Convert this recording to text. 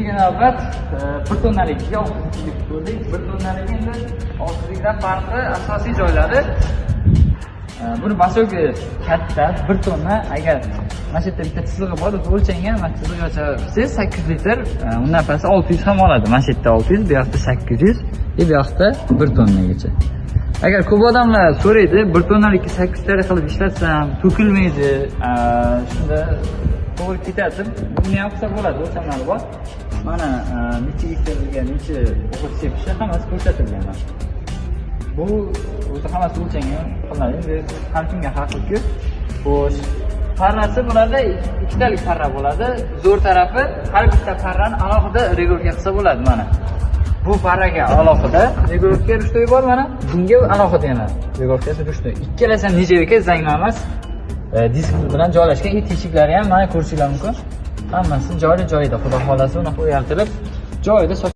keyingi navbat 1 tonnalikka 600 ko'rdik. 1 tonnalik endi 600dan farqi asosiy joylari buni basoga katta 1 tonna. Agar mana shu yerda bitta chizig'i bor, o'lchangan, mana chizig'igacha qilsangiz 8 litr, undan pasti 600 ham oladi. Mana shu yerda 600, bu yoqda 800, bu yoqda 1 tonnagacha. Agar ko'p odamlar so'raydi, 1 tonnalikka 8 litr qilib ishlatsam, to'kilmaydi, shunda to'g'ri ketadi. Buni ham qilsa bo'ladi, o'lchamlari bor. Mana necha litrga necha o'g'it sepishi hammasi ko'rsatilgan. Bu o'zi hammasi o'lchangan qilinadi. Har kimga xavfli-ku. Xo'sh, parrasi bo'ladi, ikkitalik parra bo'ladi. Zo'r tarafi har bitta parrani alohida regulka qilsa bo'ladi mana. Bu parraga alohida regulka rushtoy bor mana. Bunga alohida yana regulkasi rushtoy. Ikkalasi ham nijevika zanglamas disk bilan joylashgan. Teshiklari ham mana ko'rishingiz mumkin. Hammasi joyida. Xudo xolasa uni qo'yartirib joyida